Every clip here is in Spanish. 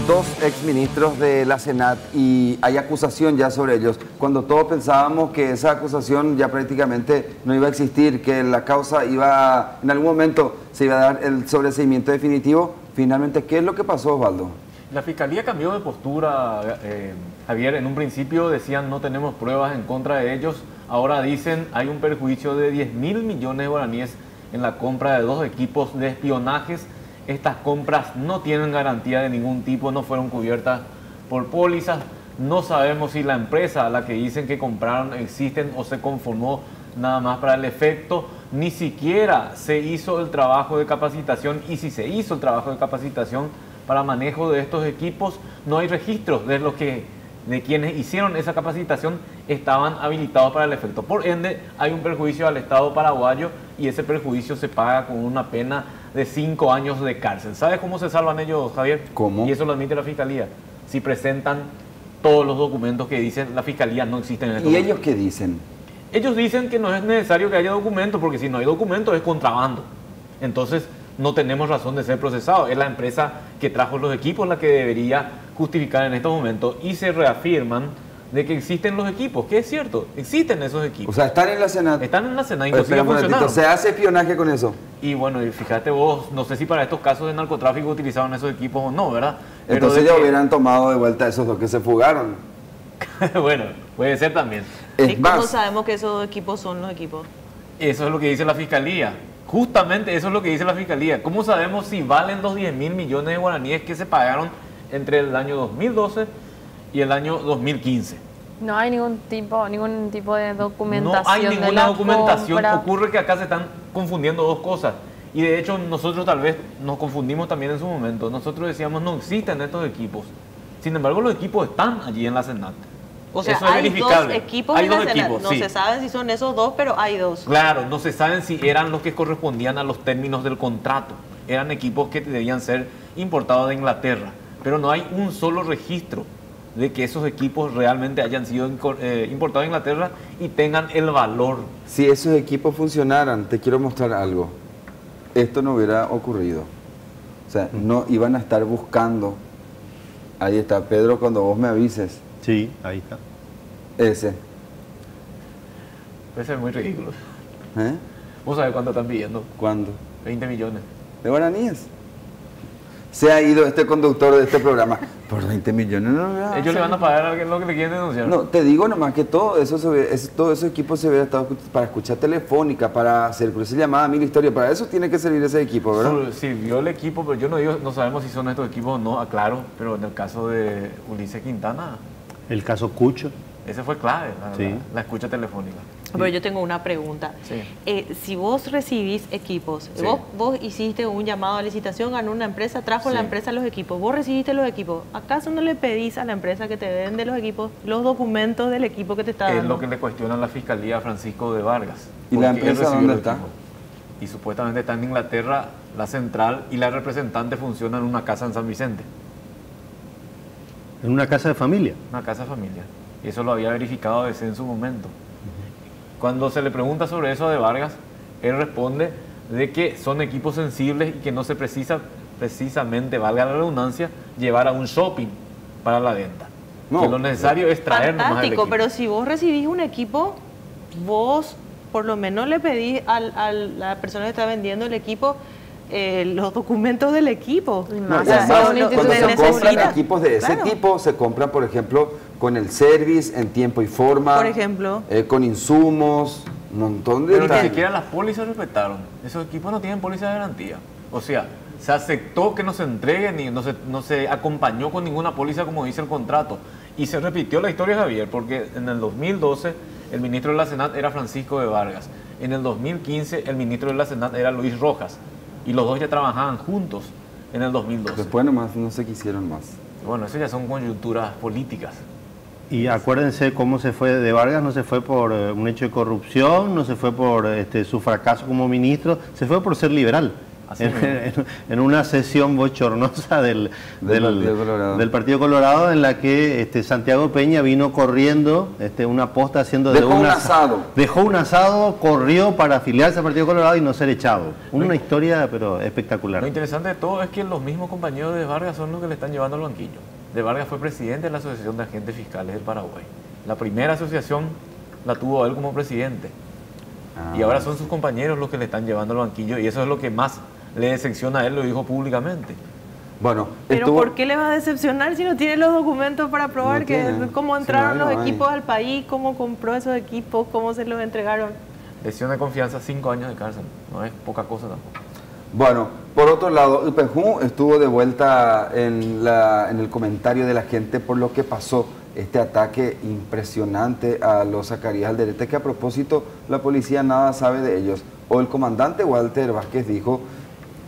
dos exministros de la Senat y hay acusación ya sobre ellos. Cuando todos pensábamos que esa acusación ya prácticamente no iba a existir, que la causa iba, en algún momento se iba a dar el sobreseimiento definitivo, finalmente, ¿qué es lo que pasó, Osvaldo? La Fiscalía cambió de postura, Javier. En un principio decían no tenemos pruebas en contra de ellos, ahora dicen hay un perjuicio de 10.000 millones de guaraníes en la compra de dos equipos de espionajes. Estas compras no tienen garantía de ningún tipo, no fueron cubiertas por pólizas. No sabemos si la empresa a la que dicen que compraron existen o se conformó nada más para el efecto. Ni siquiera se hizo el trabajo de capacitación, y si se hizo el trabajo de capacitación para manejo de estos equipos, no hay registros de quienes hicieron esa capacitación estaban habilitados para el efecto. Por ende, hay un perjuicio al Estado paraguayo y ese perjuicio se paga con una pena de 5 años de cárcel. ¿Sabes cómo se salvan ellos, Javier? ¿Cómo? Y eso lo admite la Fiscalía. Si presentan todos los documentos que dicen la Fiscalía no existen en estos ¿Y momentos. ellos qué dicen? Ellos dicen que no es necesario que haya documentos, porque si no hay documentos es contrabando. Entonces, no tenemos razón de ser procesados. Es la empresa que trajo los equipos la que debería justificar en estos momentos. Y se reafirman de que existen los equipos, que es cierto, existen esos equipos. O sea, están en la Senat. Están en la Senat, Oye, inclusive espera un momentito, funcionaron. ¿se hace espionaje con eso? Y bueno, y fíjate vos, no sé si para estos casos de narcotráfico utilizaron esos equipos o no, ¿verdad? Pero Entonces de ya que- hubieran tomado de vuelta esos dos que se fugaron. Bueno, puede ser también. Es ¿Y cómo más, sabemos que esos equipos son los equipos? Eso es lo que dice la Fiscalía. Justamente eso es lo que dice la Fiscalía. ¿Cómo sabemos si valen los 10.000 millones de guaraníes que se pagaron entre el año 2012 y el año 2015? No hay ningún tipo de No documentación. hay de ninguna la documentación. compra. Ocurre que acá se están confundiendo dos cosas. Y de hecho nosotros tal vez nos confundimos también en su momento. Nosotros decíamos no existen estos equipos. Sin embargo, los equipos están allí en la Senat. O sea, Eso es hay verificable. dos equipos Hay en la dos Senat. equipos, No sí. se sabe si son esos dos, pero hay dos. Claro, no se saben si eran los que correspondían a los términos del contrato. Eran equipos que debían ser importados de Inglaterra. Pero no hay un solo registro de que esos equipos realmente hayan sido importados de Inglaterra y tengan el valor. si esos equipos funcionaran, te quiero mostrar algo. Esto no hubiera ocurrido. O sea, no iban a estar buscando. Ahí está, Pedro, cuando vos me avises. Sí, ahí está. Ese. Puede ser muy ridículo. ¿Eh? ¿Vos sabés cuánto están pidiendo? ¿Cuándo? 20 millones. ¿De guaraníes? Se ha ido este conductor de este programa. Por 20 millones no me va a Ellos le hacer. van a pagar a lo que le quieren denunciar. No, te digo nomás que todo eso todo ese equipo se hubiera estado para escuchar telefónica, para hacer llamada, mil historias. Para eso tiene que servir ese equipo, ¿verdad? Sirvió el equipo, pero yo no digo, no sabemos si son estos equipos o no, aclaro, pero en el caso de Ulises Quintana, El caso Cucho. ese fue clave, Sí. la escucha telefónica. Pero yo tengo una pregunta. Sí. Si vos recibís equipos, Sí. vos hiciste un llamado a licitación, ganó una empresa, trajo Sí. la empresa los equipos, vos recibiste los equipos, ¿acaso no le pedís a la empresa que te vende los equipos, los documentos del equipo que te está Es dando? lo que le cuestiona la Fiscalía a Francisco de Vargas. ¿Y la porque él empresa recibió dónde el está? equipo. Y supuestamente está en Inglaterra, la central y la representante funciona en una casa en San Vicente, En una casa de familia. una casa familiar. Y eso lo había verificado desde en su momento. Cuando se le pregunta sobre eso de Vargas, él responde de que son equipos sensibles y que no se precisa precisamente, valga la redundancia, llevar a un shopping para la venta. No. Que lo necesario es traer nomás el Fantástico, equipo. pero si vos recibís un equipo, vos por lo menos le pedís a la persona que está vendiendo el equipo los documentos del equipo. Y No, más y además, si es una cuando se institución compran necesita. equipos de ese Claro. tipo, se compran, por ejemplo, con el service en tiempo y forma. Por ejemplo. Con insumos, un montón de Pero ni detalles. siquiera las pólizas respetaron. Esos equipos no tienen póliza de garantía. O sea, se aceptó que no se entreguen y no se acompañó con ninguna póliza como dice el contrato. Y se repitió la historia, Javier, porque en el 2012 el ministro de la Senat era Francisco de Vargas. En el 2015 el ministro de la Senat era Luis Rojas. Y los dos ya trabajaban juntos en el 2012. Después nomás no se quisieron más. Bueno, eso ya son coyunturas políticas. Y acuérdense cómo se fue de Vargas, no se fue por un hecho de corrupción, no se fue por su fracaso como ministro, se fue por ser liberal. Así mismo. en una sesión bochornosa Del Partido Colorado. del Partido Colorado, en la que Santiago Peña vino corriendo, una posta haciendo Dejó un asado. Dejó un asado, corrió para afiliarse al Partido Colorado y no ser echado. Una historia, pero espectacular. Lo interesante de todo es que los mismos compañeros de Vargas son los que le están llevando al banquillo. De Vargas fue presidente de la Asociación de Agentes Fiscales del Paraguay. La primera asociación la tuvo él como presidente. Y ahora son sus compañeros los que le están llevando al banquillo, y eso es lo que más le decepciona a él, lo dijo públicamente. Bueno, Pero ¿por qué le va a decepcionar si no tiene los documentos para probar cómo entraron los equipos al país, cómo compró esos equipos, cómo se los entregaron? Lesión de confianza, 5 años de cárcel. No es poca cosa tampoco. Bueno, por otro lado, IPEJU estuvo de vuelta en el comentario de la gente por lo que pasó este ataque impresionante a los Zacarías Alderete, que a propósito la policía nada sabe de ellos. O el comandante Walter Vázquez dijo: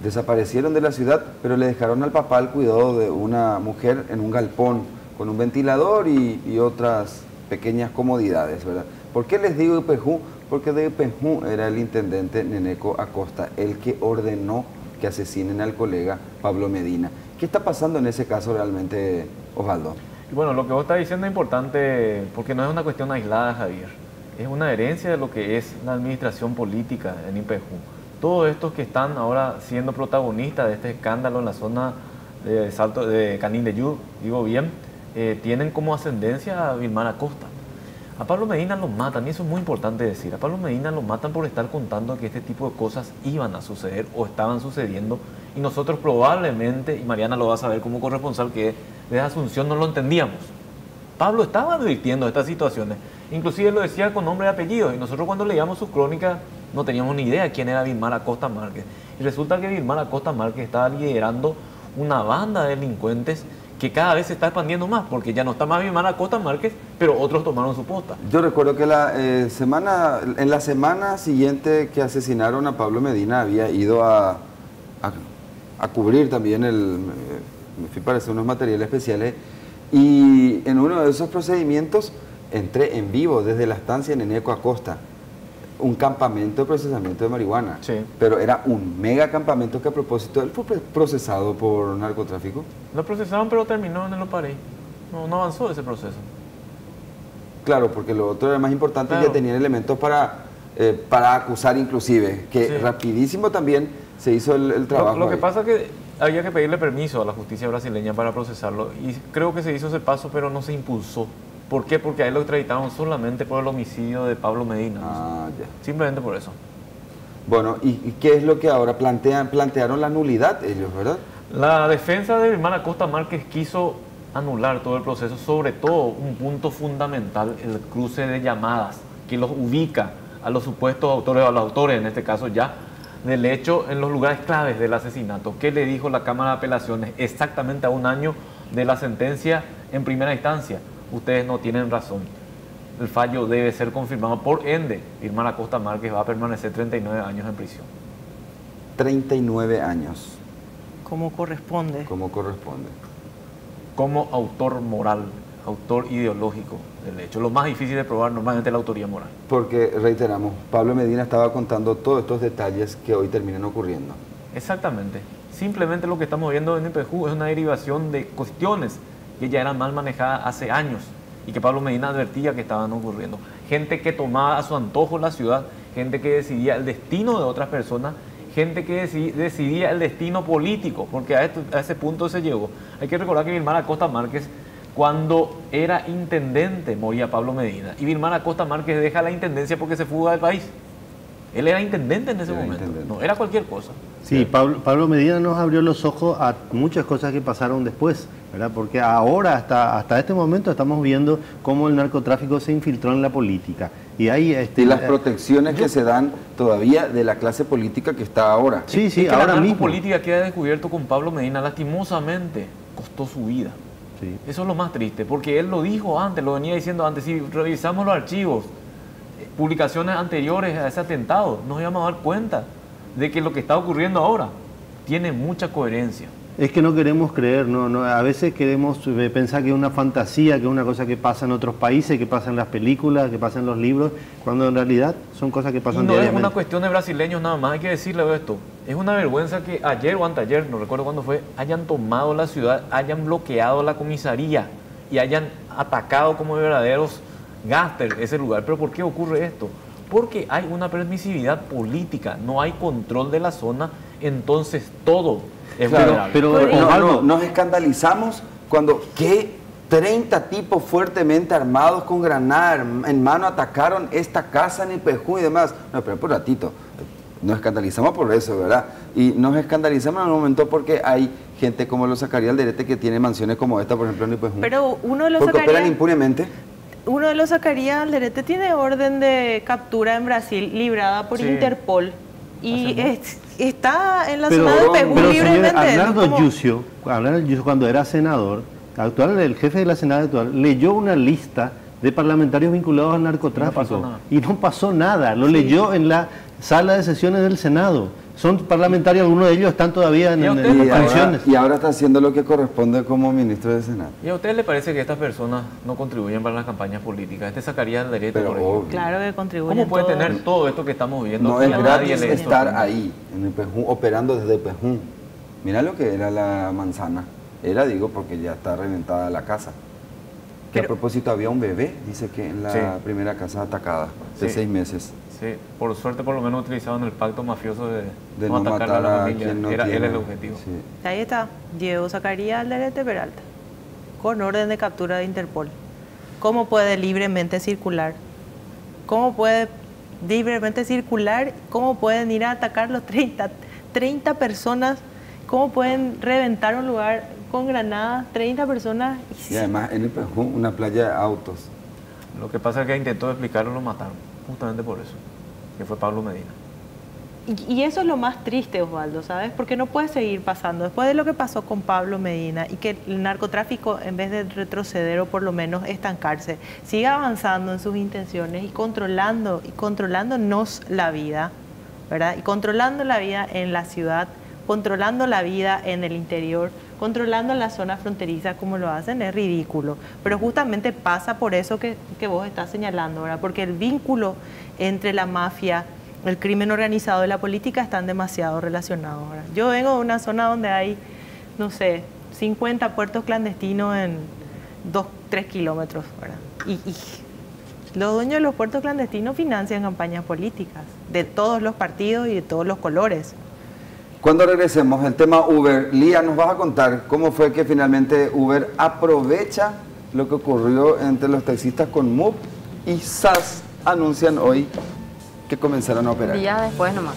desaparecieron de la ciudad, pero le dejaron al papá al cuidado de una mujer en un galpón con un ventilador y otras pequeñas comodidades, ¿verdad? ¿Por qué les digo IPEJU? Porque de IPEJU era el intendente Neneco Acosta, el que ordenó que asesinen al colega Pablo Medina. ¿Qué está pasando en ese caso realmente, Osvaldo? Y bueno, lo que vos estás diciendo es importante porque no es una cuestión aislada, Javier. Es una herencia de lo que es la administración política en IPEJU. Todos estos que están ahora siendo protagonistas de este escándalo en la zona de Salto de Canindeyú, digo bien, tienen como ascendencia a Vilmar Acosta. A Pablo Medina lo matan, y eso es muy importante decir. A Pablo Medina lo matan por estar contando que este tipo de cosas iban a suceder o estaban sucediendo, y nosotros probablemente, y Mariana lo va a saber como corresponsal que es, desde Asunción no lo entendíamos. Pablo estaba advirtiendo estas situaciones, inclusive lo decía con nombre y apellido, y nosotros cuando leíamos sus crónicas no teníamos ni idea de quién era Vilmar Acosta Márquez. Y resulta que Vilmar Acosta Márquez estaba liderando una banda de delincuentes que cada vez se está expandiendo más, porque ya no está más Vilmar Acosta Márquez, pero otros tomaron su posta. Yo recuerdo que en la semana siguiente que asesinaron a Pablo Medina había ido a cubrir también me fui para hacer unos materiales especiales, y en uno de esos procedimientos entré en vivo desde la estancia en Neneco Acosta, un campamento de procesamiento de marihuana, Sí. pero era un mega campamento que a propósito él fue procesado por narcotráfico. Lo procesaron, pero terminó en el Oparey. No avanzó ese proceso. Claro, porque lo otro era más importante, Claro. ya tenían elementos para acusar inclusive, que Sí. rapidísimo también se hizo el trabajo. Lo que ahí. pasa es que había que pedirle permiso a la justicia brasileña para procesarlo, y creo que se hizo ese paso, pero no se impulsó. ¿Por qué? Porque a él lo extraditaron solamente por el homicidio de Pablo Medina. Ah, ya. Simplemente por eso. Bueno, ¿y qué es lo que ahora plantearon la nulidad ellos, verdad? La defensa de Vilmar Acosta Márquez quiso anular todo el proceso, sobre todo un punto fundamental, el cruce de llamadas, que los ubica a los supuestos autores, o a los autores en este caso ya, del hecho en los lugares claves del asesinato. ¿Qué le dijo la Cámara de Apelaciones exactamente a un año de la sentencia en primera instancia? Ustedes no tienen razón. El fallo debe ser confirmado. Por ende, Vilmar Acosta Márquez va a permanecer 39 años en prisión. 39 años, Como corresponde. como corresponde. Como autor moral, autor ideológico del hecho. Lo más difícil de probar normalmente es la autoría moral. Porque, reiteramos, Pablo Medina estaba contando todos estos detalles que hoy terminan ocurriendo. Exactamente. Simplemente lo que estamos viendo en IPEJU es una derivación de cuestiones que ya eran mal manejadas hace años y que Pablo Medina advertía que estaban ocurriendo. Gente que tomaba a su antojo la ciudad, gente que decidía el destino de otras personas, gente que decidía el destino político, porque a ese punto se llegó. Hay que recordar que Vilmar Acosta Márquez, cuando era intendente, moría Pablo Medina, y Vilmar Acosta Márquez deja la intendencia porque se fuga del país. Él era intendente en ese Era momento, intendente. no era cualquier cosa. Sí, Pablo Medina nos abrió los ojos a muchas cosas que pasaron después, ¿verdad? Porque ahora, hasta este momento, estamos viendo cómo el narcotráfico se infiltró en la política. Y hay Y las protecciones que se dan todavía de la clase política que está ahora. Sí, Es que ahora la mismo. política queda descubierto con Pablo Medina, lastimosamente costó su vida. Sí. Eso es lo más triste, porque él lo dijo antes, lo venía diciendo antes. Si revisamos los archivos, publicaciones anteriores a ese atentado, nos íbamos a dar cuenta de que lo que está ocurriendo ahora tiene mucha coherencia. Es que no queremos creer, no, a veces queremos pensar que es una fantasía, que es una cosa que pasa en otros países, que pasa en las películas, que pasa en los libros, cuando en realidad son cosas que Y pasan no es diariamente. una cuestión de brasileños nada más, hay que decirle esto. Es una vergüenza que ayer o anteayer, no recuerdo cuándo fue, hayan tomado la ciudad, hayan bloqueado la comisaría y hayan atacado como verdaderos gángsters ese lugar. ¿Pero por qué ocurre esto? Porque hay una permisividad política, no hay control de la zona, entonces todo es vulnerable. Pero no, nos escandalizamos cuando que 30 tipos fuertemente armados con granada en mano atacaron esta casa en Ipejú y demás. No, pero por ratito, nos escandalizamos por eso, ¿verdad? Y nos escandalizamos en un momento porque hay gente como los Zacarías Alderete que tiene mansiones como esta, por ejemplo, en Ipejú. Pero uno de los porque operan Zacarías, impunemente. uno de los Zacarías Alderete tiene orden de captura en Brasil librada por Sí. Interpol. Y está en la Pero, zona de Perú pero señor, libremente. Arnaldo ¿no? Como- Yucio, cuando era senador, el jefe de la Senada actual, leyó una lista de parlamentarios vinculados al narcotráfico pasó nada. y no pasó nada. Lo leyó en la sala de sesiones del Senado. Son parlamentarios, algunos de ellos están todavía en ¿Y a usted le funciones. Y ahora está haciendo lo que corresponde como ministro de Senado. ¿Y a usted le parece que estas personas no contribuyen para las campañas políticas? Este Zacarías Alderete, Pero por ejemplo. obvio. Claro que contribuye. ¿Cómo puede todo. tener todo esto que estamos viendo? No y es a nadie gratis le estar sorprende? ahí, en Ipejú, operando desde Ipejú. Mira lo que era la manzana. Era, digo, porque ya está reventada la casa. Que a Pero- propósito había un bebé, dice que en la Sí. primera casa atacada, de Sí. 6 meses. Sí, por suerte por lo menos utilizaban el pacto mafioso de De no no atacar matar a la a familia. quien no Era tiene. el objetivo. Sí. Ahí está, Diego Zacarías Alderete Peralta, con orden de captura de Interpol. ¿Cómo puede libremente circular? ¿Cómo puede libremente circular? ¿Cómo pueden ir a atacar los 30 personas? ¿Cómo pueden reventar un lugar con granadas? 30 personas. Y además en Ipejú, una playa de autos. Lo que pasa es que intentó explicarlo, lo mataron. Justamente por eso. Que fue Pablo Medina. Y eso es lo más triste, Osvaldo, ¿sabes? Porque no puede seguir pasando. Después de lo que pasó con Pablo Medina y que el narcotráfico, en vez de retroceder o por lo menos estancarse, siga avanzando en sus intenciones y controlándonos la vida, ¿verdad? Y controlando la vida en la ciudad, controlando la vida en el interior, controlando la zona fronteriza como lo hacen, es ridículo. Pero justamente pasa por eso que vos estás señalando, ¿verdad? Porque el vínculo entre la mafia, el crimen organizado y la política están demasiado relacionados, ¿verdad? Yo vengo de una zona donde hay, no sé, 50 puertos clandestinos en 2-3 kilómetros, ¿verdad? Y los dueños de los puertos clandestinos financian campañas políticas de todos los partidos y de todos los colores. Cuando regresemos, el tema Uber, Lía, nos vas a contar cómo fue que finalmente Uber aprovecha lo que ocurrió entre los taxistas con MUP y SAS anuncian hoy que comenzaron a operar. Días después nomás.